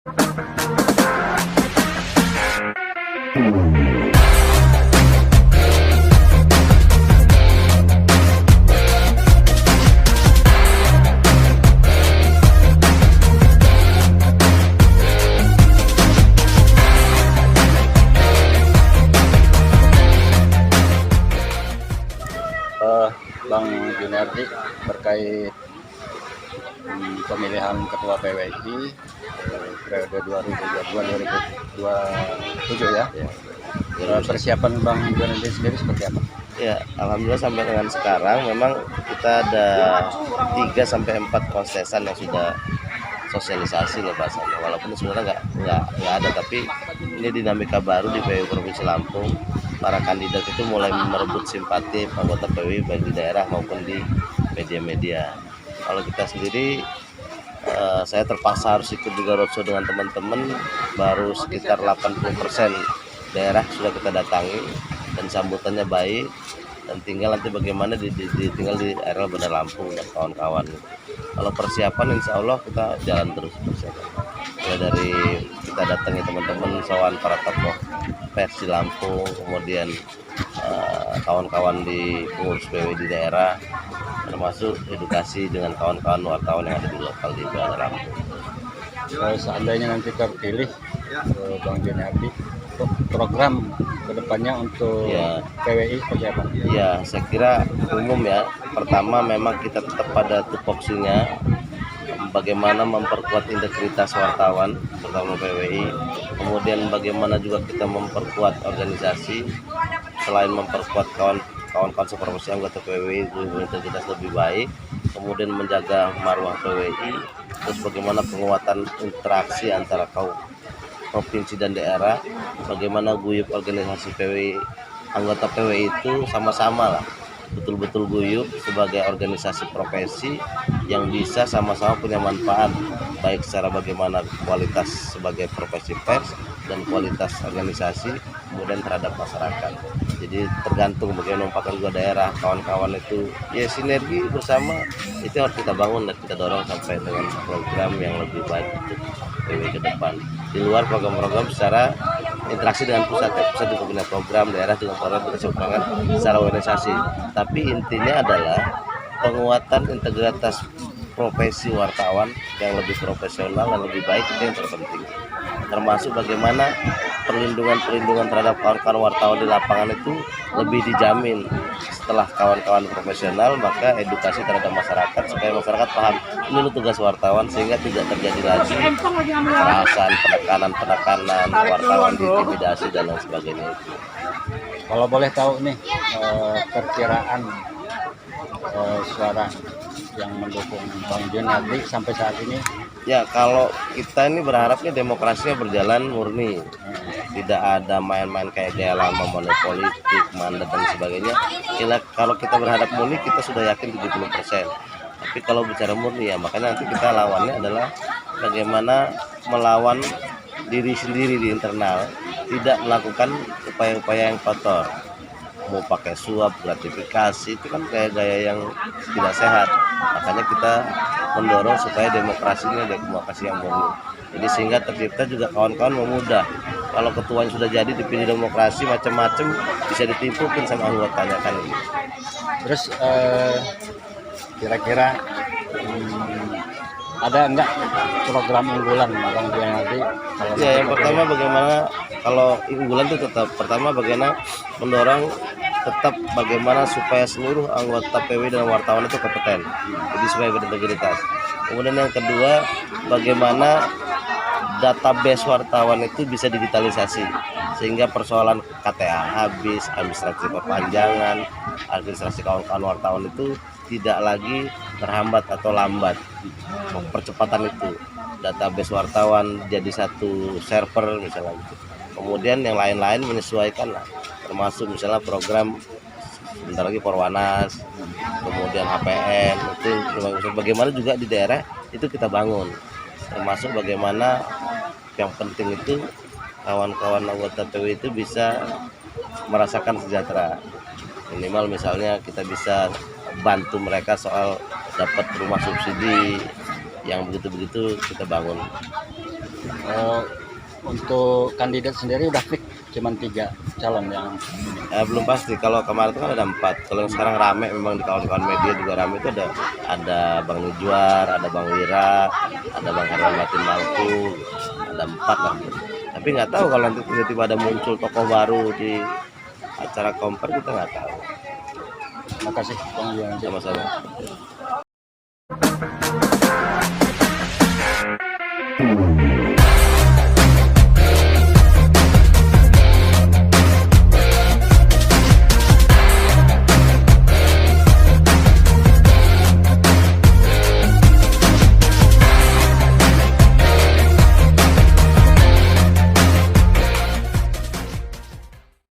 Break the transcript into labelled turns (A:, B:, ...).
A: Bang Junardi terkait pemilihan ketua PWI periode 2022-2027 ya. Persiapan Bang Junardi sendiri seperti apa?
B: Ya, alhamdulillah sampai dengan sekarang memang kita ada 3-4 kontesan yang sudah sosialisasi lah bahasanya. Walaupun sebenarnya nggak ada, tapi ini dinamika baru di PWI Provinsi Lampung. Para kandidat itu mulai merebut simpati anggota PWI baik di daerah maupun di media-media. Kalau kita sendiri, saya terpaksa harus ikut juga roadshow dengan teman-teman. Baru sekitar 80% daerah sudah kita datangi dan sambutannya baik. Dan tinggal nanti bagaimana tinggal di area Bandar Lampung dan kawan-kawan. Kalau persiapan insya Allah kita jalan terus persiapan. Mulai dari kita datangi teman-teman, sowan para tokoh pers di Lampung, kemudian kawan-kawan di pengurus PWI di daerah, termasuk edukasi dengan kawan-kawan wartawan yang ada di lokal di Bandar Lampung.
A: Kalau seandainya nanti terpilih Bang Junardi, program kedepannya untuk PWI seperti apa?
B: Ya, saya kira umum ya. Pertama memang kita tetap pada tupoksinya, bagaimana memperkuat integritas wartawan terutama PWI, kemudian bagaimana juga kita memperkuat organisasi, selain memperkuat kawan-kawan supervisi anggota PWI integritas lebih baik, kemudian menjaga marwah PWI, terus bagaimana penguatan interaksi antara provinsi dan daerah, bagaimana guyup organisasi PWI, anggota PWI itu sama-sama lah betul-betul guyup sebagai organisasi profesi yang bisa sama-sama punya manfaat, baik secara bagaimana kualitas sebagai profesi pers dan kualitas organisasi kemudian terhadap masyarakat. Jadi tergantung bagaimana mempakar juga daerah, kawan-kawan itu ya sinergi bersama, itu harus kita bangun dan kita dorong sampai dengan program yang lebih baik untuk PWI ke depan. Di luar program-program secara interaksi dengan pusat juga punya program, daerah juga program berkesepakat secara organisasi. Tapi intinya adalah penguatan integritas profesi wartawan yang lebih profesional dan lebih baik, itu yang terpenting. Termasuk bagaimana perlindungan terhadap kawan-kawan wartawan di lapangan itu lebih dijamin. Setelah kawan-kawan profesional, maka edukasi terhadap masyarakat supaya masyarakat paham ini loh tugas wartawan, sehingga tidak terjadi lagi kekerasan, penekanan wartawan, diintimidasi dan lain sebagainya.
A: Kalau boleh tahu nih, perkiraan suara yang mendukung Bang Junardi sampai saat ini?
B: Ya, kalau kita ini berharapnya demokrasinya berjalan murni, tidak ada main-main kayak gaya lama, politik, mandat dan sebagainya. Kalau kita berharap murni, kita sudah yakin 70%. Tapi kalau bicara murni ya, makanya nanti kita lawannya adalah bagaimana melawan diri sendiri di internal, tidak melakukan upaya-upaya yang kotor. Mau pakai suap, gratifikasi, itu kan gaya-gaya yang tidak sehat. Makanya kita mendorong supaya demokrasinya demokrasi yang murni. Jadi sehingga tercipta juga kawan-kawan memudah. Kalau ketuanya sudah jadi dipilih demokrasi macam-macam, bisa ditipukan sama anggotanya kan.
A: Terus kira-kira ada enggak program unggulan Bang Junardi?
B: Ya, yang pertama bagaimana kalau unggulan itu tetap pertama bagaimana mendorong tetap bagaimana supaya seluruh anggota PWI dan wartawan itu kompeten, jadi supaya berintegritas. Kemudian yang kedua, bagaimana database wartawan itu bisa digitalisasi sehingga persoalan KTA habis, administrasi perpanjangan, administrasi kawan-kawan wartawan itu tidak lagi terhambat atau lambat. Percepatan itu database wartawan jadi satu server misalnya gitu. Kemudian yang lain-lain menyesuaikan lah, termasuk misalnya program sebentar lagi Porwanas, kemudian HPN, itu bagaimana juga di daerah itu kita bangun. Termasuk bagaimana yang penting itu kawan-kawan anggota PWI itu bisa merasakan sejahtera. Minimal misalnya kita bisa bantu mereka soal dapat rumah subsidi, yang begitu-begitu kita bangun.
A: Oh, untuk kandidat sendiri udah fix cuman 3 calon yang
B: Belum pasti. Kalau kemarin itu kan ada 4. Kalau yang sekarang rame memang di kawan-kawan media juga rame itu ada Bang Nujuar, ada Bang Wira, ada Bang Herman Martin Mangku, ada 4 lah. Tapi nggak tahu kalau nanti tiba-tiba ada muncul tokoh baru di acara Komper, kita nggak tahu.
A: makasih Bang Yuan.
B: Sama-sama.